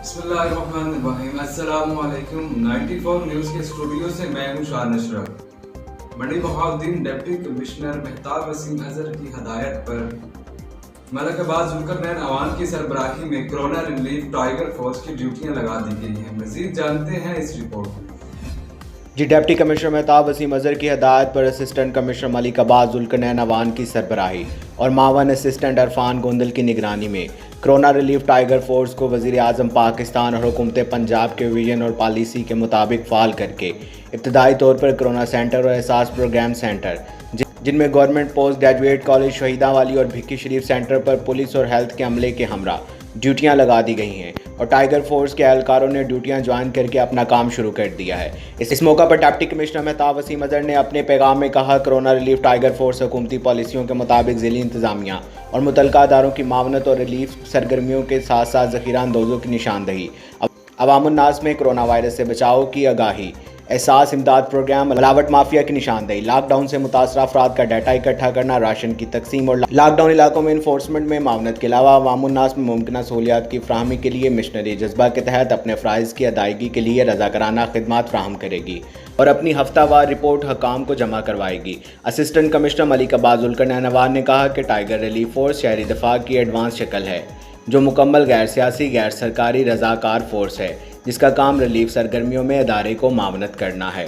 बिस्मिल्लाहिर्रहमानिर्रहीम। अस्सलामुअलैकुम। 94 न्यूज़ के स्टूडियो से मैं हूं शान अशरफ। मंडी बहाउद्दीन डिप्टी कमिश्नर मेहताब वसीम अजहर की हदायत पर मलकाबाद जुल्करनैन अवान की सरबराही में कोरोना रिलीफ टाइगर फोर्स की ड्यूटियां लगा दी गई हैं। मजीद जानते हैं इस रिपोर्ट में। डिप्टी कमिश्नर मेहताब वसीम अजहर की हदायत पर असिस्टेंट कमिश्नर मलिकाबाद जुल्करनैन अवान की सरबराही और मावन असिस्टेंट अरफान गोंदल की निगरानी में कोरोना रिलीफ टाइगर फोर्स को वज़ीर आज़म पाकिस्तान और हुकूमत पंजाब के विजन और पॉलिसी के मुताबिक फ़ाल करके इब्तदाई तौर पर कोरोना सेंटर और एहसास प्रोग्राम सेंटर जिनमें government post graduate college Shahida वाली और भिक्की शरीफ सेंटर पर पुलिस और हेल्थ के अमले के हमरा ड्यूटियां लगा दी गई हैं और टाइगर फोर्स के एहलकारों ने ड्यूटियां ज्वाइन करके अपना काम शुरू कर दिया है। इस मौका पर डिप्टी कमिश्नर मेहताब वसीम अजहर ने अपने पैगाम में कहा, कोरोना रिलीफ टाइगर फोर्स हुकूमती पॉलिसियों के मुताबिक ज़िली इंतज़ामिया और मुतल्लिका अदारों की मावनत और रिलीफ सरगर्मियों के साथ साथ ज़ख़ीरा अंदोज़ों की निशानदही, अवामुन्नास में कोरोना वायरस से बचाव की आगाही, एहसास इमदाद प्रोग्राम, मिलावट माफिया की निशानदेही, लॉकडाउन से मुतासर अफराद का डाटा इकट्ठा करना, राशन की तकसीम और लॉकडाउन इलाकों में इन्फोर्समेंट में मावनत के अलावा अवामुन्नास में मुमकिन सहूलियात की फ्राहमी के लिए मिशनरी जज्बा के तहत अपने फ़राइज़ की अदायगी के लिए रज़ाकाराना खिदमात फ्राहम करेगी और अपनी हफ्तावार रिपोर्ट हकाम को जमा करवाएगी। असिस्टेंट कमिश्नर मलिकाबाद जुल्करनैन अवान ने कहा कि टाइगर रिलीफ फोर्स शहरी दफा की एडवांस शक्ल है जो मुकम्मल गैर सियासी गैर सरकारी रज़ाकार फोर्स है जिसका काम रिलीफ सरगर्मियों में अदारे को मावनत करना है।